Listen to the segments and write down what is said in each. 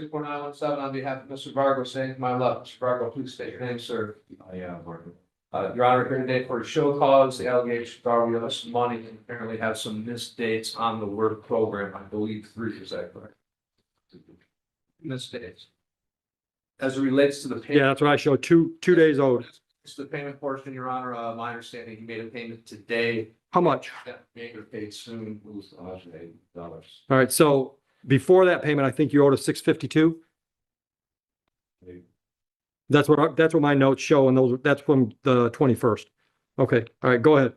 64917 on behalf of Mr. Vargo, saying to my left, Mr. Vargo, please state your name, sir. Your Honor, here today for a show cause. The allegations are we owe some money and apparently have some missed dates on the work program. I believe 3, is that correct? Missed dates. As it relates to the payment. Yeah, that's what I showed. Two days owed. It's the payment portion, Your Honor. My understanding, you made a payment today. How much? That may get paid soon. It was $180. All right. So before that payment, I think you owed us $652. That's what my notes show, and that's from the 21st. Okay. All right. Go ahead.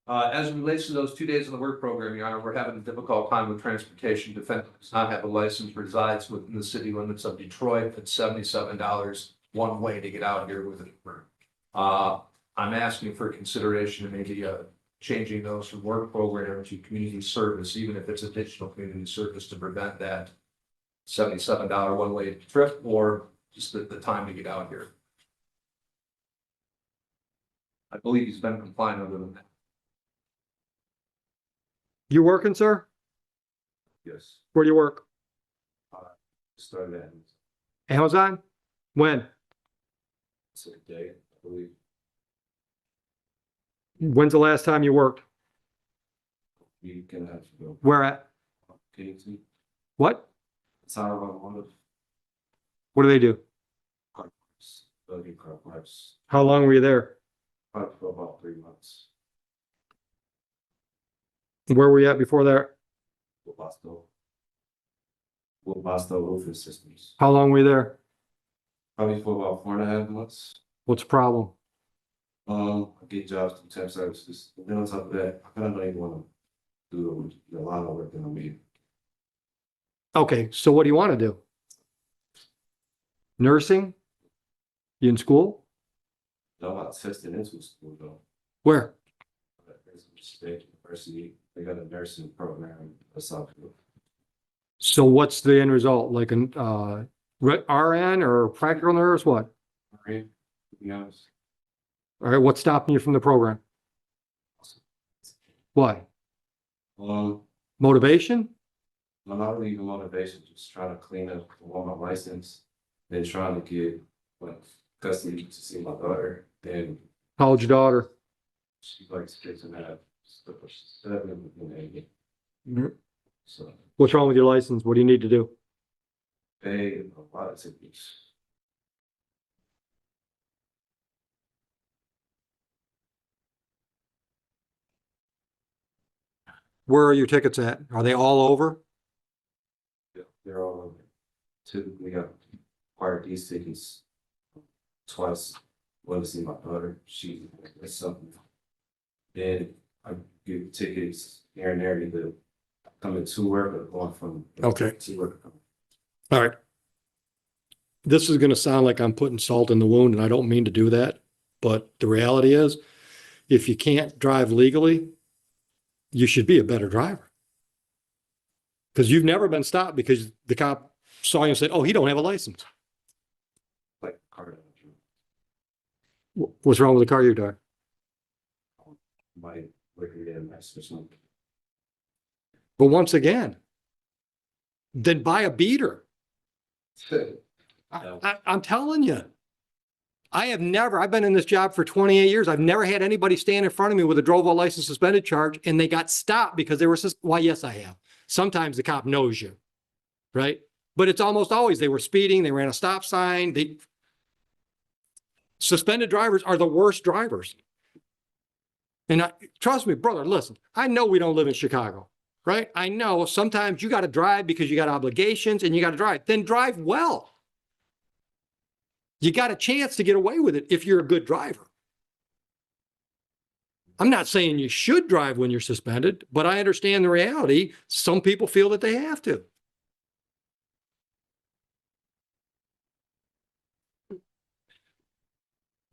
As it relates to those 2 days of the work program, Your Honor, we're having a difficult time with transportation. Defendant does not have a license, resides within the city limits of Detroit. It's $77 one way to get out here with it. I'm asking for consideration and maybe changing those from work program to community service, even if it's additional community service, to prevent that $77 one way trip or just the time to get out here. I believe he's been compliant other than that. You working, sir? Yes. Where do you work? Started at Amazon? When? today, I believe. When's the last time you worked? We can have to go. Where at? KT. What? It's our one of What do they do? car parts, building car parts, How long were you there? probably for about 3 months. Where were you at before that? Webasto roofing systems. How long were you there? Probably for about 4.5 months. What's the problem? I get jobs through temp services. And then on top of that, I kind of don't even want to do the line of work that I'm in. Okay, so what do you want to do? Nursing? You in school? I'm not testing into school though. Where? There's a state university. They got a nursing program or something. So what's the end result? Like an RN or practical nurse? What? To be honest. All right, what's stopping you from the program? Why? I'm Motivation? not really even motivation, just trying to clean up on my license, then trying to get like custody to see my daughter. Then How old's your daughter? she's like 6.5, 7, and 8. Mhm. So What's wrong with your license? What do you need to do? pay a lot of tickets. Where are your tickets at? Are they all over? Yeah, they're all over. Typically, got acquired these tickets twice. One to see my daughter. She is something. Then I get tickets here and there either coming to work or going from to work. All right. This is going to sound like I'm putting salt in the wound, and I don't mean to do that. But the reality is, if you can't drive legally, you should be a better driver. Because you've never been stopped because the cop saw you and said, oh, he don't have a license. Like car. What's wrong with the car you drive? My liquor and mess or something. But once again, then buy a beater. I'm telling you, I've been in this job for 28 years. I've never had anybody stand in front of me with a drove while license suspended charge and they got stopped because they were, why, yes, I have. Sometimes the cop knows you, right? But it's almost always they were speeding, they ran a stop sign. Suspended drivers are the worst drivers. And trust me, brother, listen, I know we don't live in Chicago, right? I know sometimes you got to drive because you got obligations and you got to drive. Then drive well. You got a chance to get away with it if you're a good driver. I'm not saying you should drive when you're suspended, but I understand the reality. Some people feel that they have to.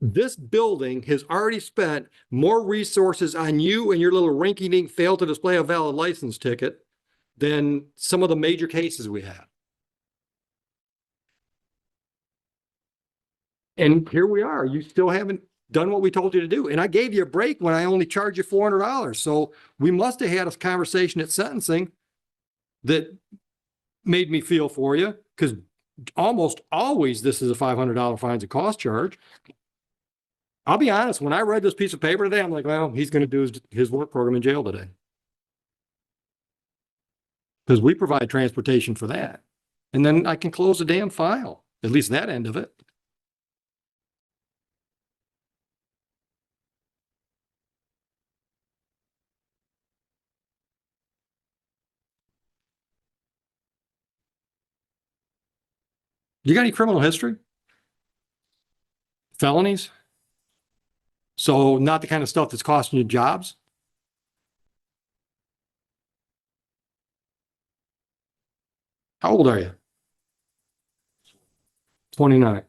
This building has already spent more resources on you and your little rinky-dink fail to display a valid license ticket than some of the major cases we have. And here we are. You still haven't done what we told you to do. And I gave you a break when I only charged you $400. So we must have had a conversation at sentencing that made me feel for you, because almost always this is a $500 fines and cost charge. I'll be honest, when I read this piece of paper today, I'm like, well, he's going to do his work program in jail today. Because we provide transportation for that. And then I can close the damn file, at least that end of it. You got any criminal history? Felonies? So not the kind of stuff that's costing you jobs? How old are you? 29.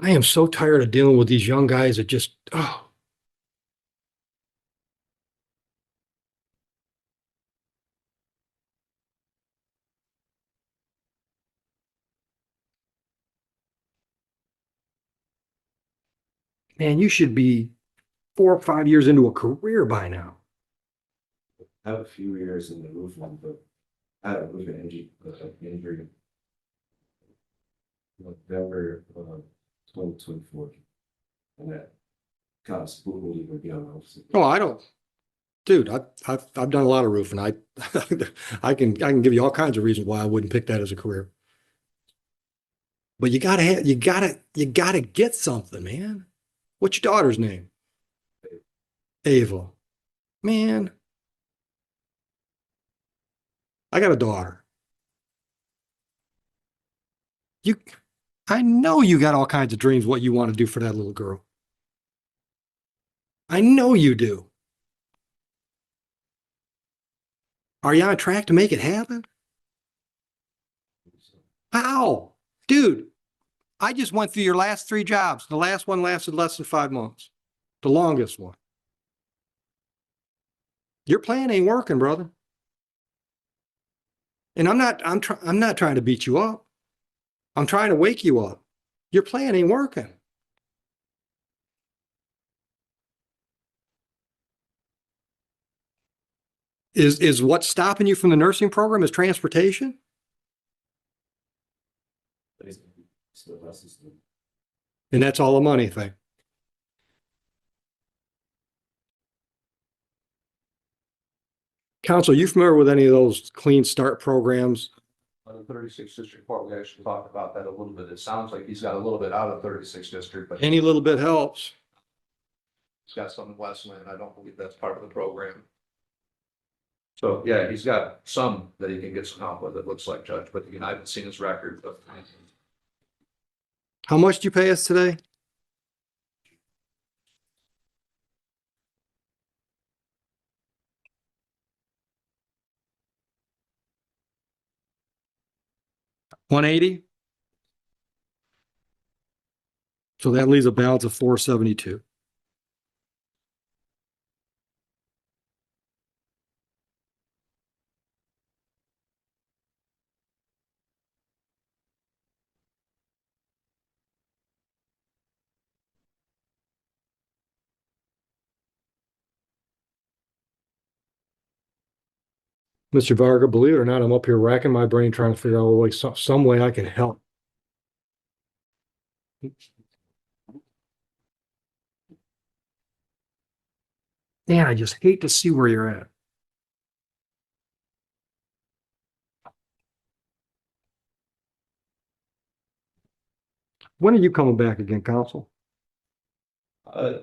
I am so tired of dealing with these young guys that just, oh. Man, you should be 4 or 5 years into a career by now. I have a few years in the roofing, but I had a roofing injury. November 2024. And that kind of spooked me with the officer. Oh, I don't, dude, I've done a lot of roofing. I can give you all kinds of reasons why I wouldn't pick that as a career. But you gotta get something, man. What's your daughter's name? Ava. Man, I got a daughter. I know you got all kinds of dreams what you want to do for that little girl. I know you do. Are you on track to make it happen? How? Dude, I just went through your last 3 jobs. The last one lasted less than 5 months. The longest one. Your plan ain't working, brother. And I'm not trying to beat you up. I'm trying to wake you up. Your plan ain't working. Is what's stopping you from the nursing program is transportation? And that's all a money thing. Counsel, you familiar with any of those Clean Start programs? On the 36th district court, we actually talked about that a little bit. It sounds like he's got a little bit out of 36th district, but Any little bit helps. he's got some in Westland. I don't believe that's part of the program. So, yeah, he's got some that he can get some help with, it looks like, Judge, but again, I haven't seen his record, but. How much do you pay us today? $180? So that leaves a balance of $472. Mr. Varga, believe it or not, I'm up here racking my brain trying to figure out a way, some way I can help. Man, I just hate to see where you're at. When are you coming back again, counsel? I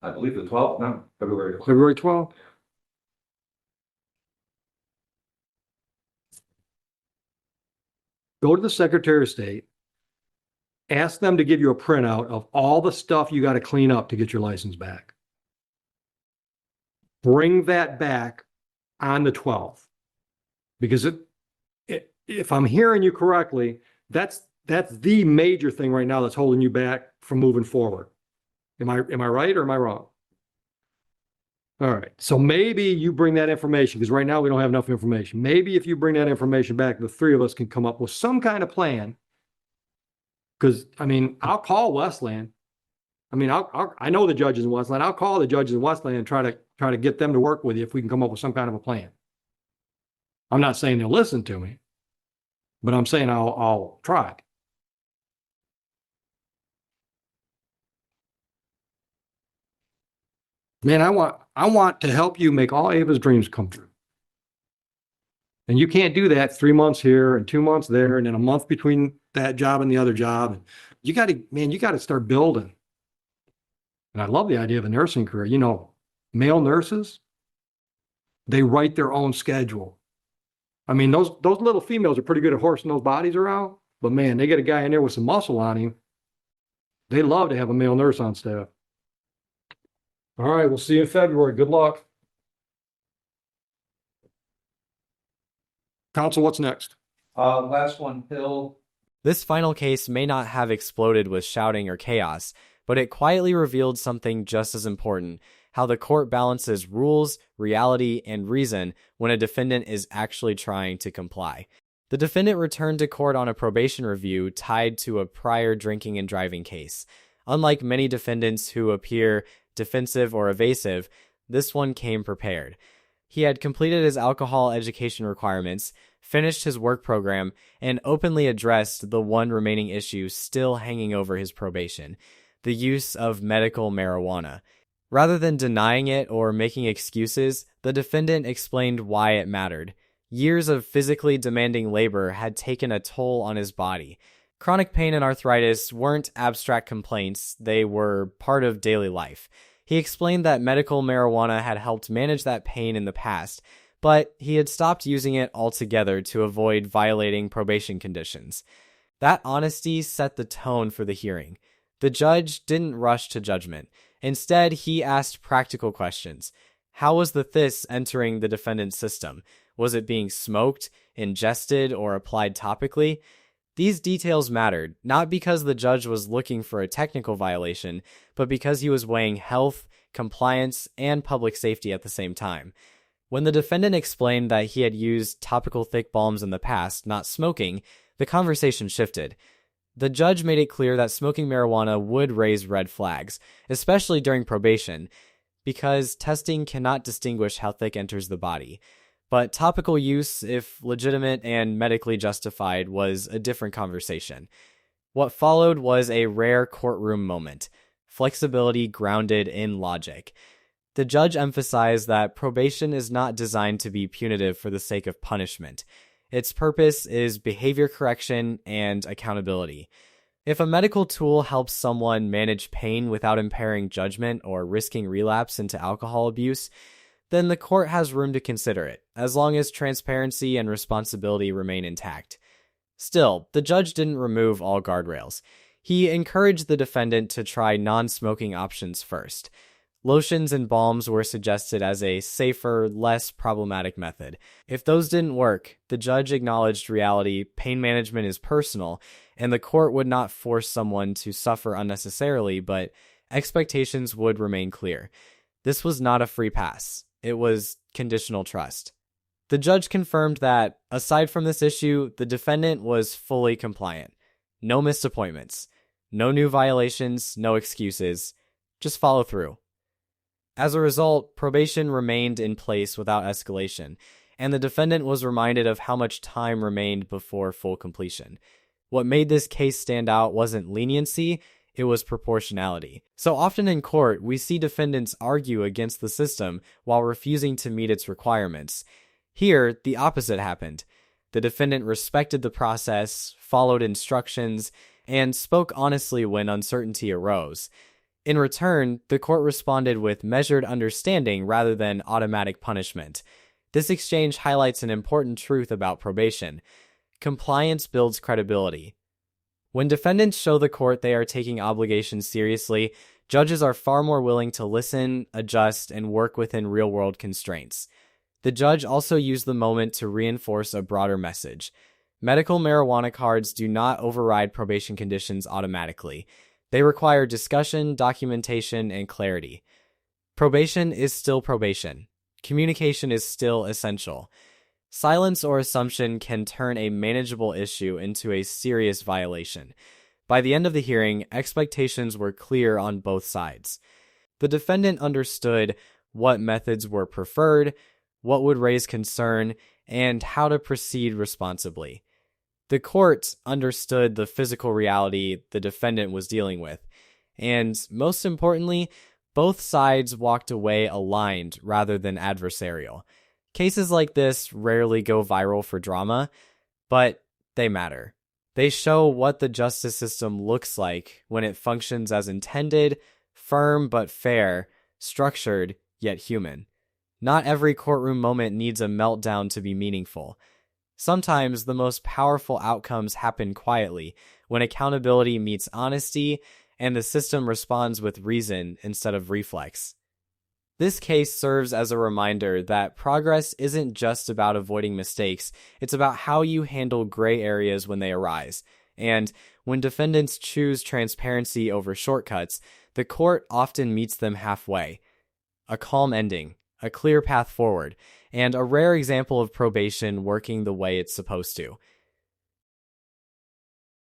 believe the 12th, no, February 12th. February 12th? Go to the Secretary of State. Ask them to give you a printout of all the stuff you got to clean up to get your license back. Bring that back on the 12th. Because if I'm hearing you correctly, that's the major thing right now that's holding you back from moving forward. Am I right or am I wrong? All right. So maybe you bring that information, because right now we don't have enough information. Maybe if you bring that information back, the 3 of us can come up with some kind of plan Because, I mean, I'll call Westland. I mean, I know the judges in Westland. I'll call the judges in Westland and try to get them to work with you if we can come up with some kind of a plan. I'm not saying they'll listen to me, but I'm saying I'll try. Man, I want to help you make all Ava's dreams come true. And you can't do that 3 months here and 2 months there, and then a month between that job and the other job. You got to start building. And I love the idea of a nursing career. You know, male nurses, they write their own schedule. I mean, those little females are pretty good at horsing those bodies around, but man, they get a guy in there with some muscle on him. They love to have a male nurse on staff. All right, we'll see you in February. Good luck. Counsel, what's next? Last one, Hill. This final case may not have exploded with shouting or chaos, but it quietly revealed something just as important: how the court balances rules, reality, and reason when a defendant is actually trying to comply. The defendant returned to court on a probation review tied to a prior drinking and driving case. Unlike many defendants who appear defensive or evasive, this one came prepared. He had completed his alcohol education requirements, finished his work program, and openly addressed the one remaining issue still hanging over his probation: the use of medical marijuana. Rather than denying it or making excuses, the defendant explained why it mattered. Years of physically demanding labor had taken a toll on his body. Chronic pain and arthritis weren't abstract complaints, they were part of daily life. He explained that medical marijuana had helped manage that pain in the past, but he had stopped using it altogether to avoid violating probation conditions. That honesty set the tone for the hearing. The judge didn't rush to judgment. Instead, he asked practical questions. How was the thys entering the defendant's system? Was it being smoked, ingested, or applied topically? These details mattered, not because the judge was looking for a technical violation, but because he was weighing health, compliance, and public safety at the same time. When the defendant explained that he had used topical thick balms in the past, not smoking, the conversation shifted. The judge made it clear that smoking marijuana would raise red flags, especially during probation, because testing cannot distinguish how thick enters the body. But topical use, if legitimate and medically justified, was a different conversation. What followed was a rare courtroom moment: flexibility grounded in logic. The judge emphasized that probation is not designed to be punitive for the sake of punishment. Its purpose is behavior correction and accountability. If a medical tool helps someone manage pain without impairing judgment or risking relapse into alcohol abuse, then the court has room to consider it, as long as transparency and responsibility remain intact. Still, the judge didn't remove all guardrails. He encouraged the defendant to try non-smoking options first. Lotions and balms were suggested as a safer, less problematic method. If those didn't work, the judge acknowledged reality: pain management is personal, and the court would not force someone to suffer unnecessarily, but expectations would remain clear. This was not a free pass. It was conditional trust. The judge confirmed that, aside from this issue, the defendant was fully compliant. No missed appointments. No new violations, no excuses. Just follow through. As a result, probation remained in place without escalation, and the defendant was reminded of how much time remained before full completion. What made this case stand out wasn't leniency, it was proportionality. So often in court, we see defendants argue against the system while refusing to meet its requirements. Here, the opposite happened. The defendant respected the process, followed instructions, and spoke honestly when uncertainty arose. In return, the court responded with measured understanding rather than automatic punishment. This exchange highlights an important truth about probation: compliance builds credibility. When defendants show the court they are taking obligations seriously, judges are far more willing to listen, adjust, and work within real-world constraints. The judge also used the moment to reinforce a broader message. Medical marijuana cards do not override probation conditions automatically. They require discussion, documentation, and clarity. Probation is still probation. Communication is still essential. Silence or assumption can turn a manageable issue into a serious violation. By the end of the hearing, expectations were clear on both sides. The defendant understood what methods were preferred, what would raise concern, and how to proceed responsibly. The court understood the physical reality the defendant was dealing with, and most importantly, both sides walked away aligned rather than adversarial. Cases like this rarely go viral for drama, but they matter. They show what the justice system looks like when it functions as intended, firm but fair, structured yet human. Not every courtroom moment needs a meltdown to be meaningful. Sometimes the most powerful outcomes happen quietly, when accountability meets honesty and the system responds with reason instead of reflex. This case serves as a reminder that progress isn't just about avoiding mistakes, it's about how you handle gray areas when they arise. And when defendants choose transparency over shortcuts, the court often meets them halfway. A calm ending, a clear path forward, and a rare example of probation working the way it's supposed to.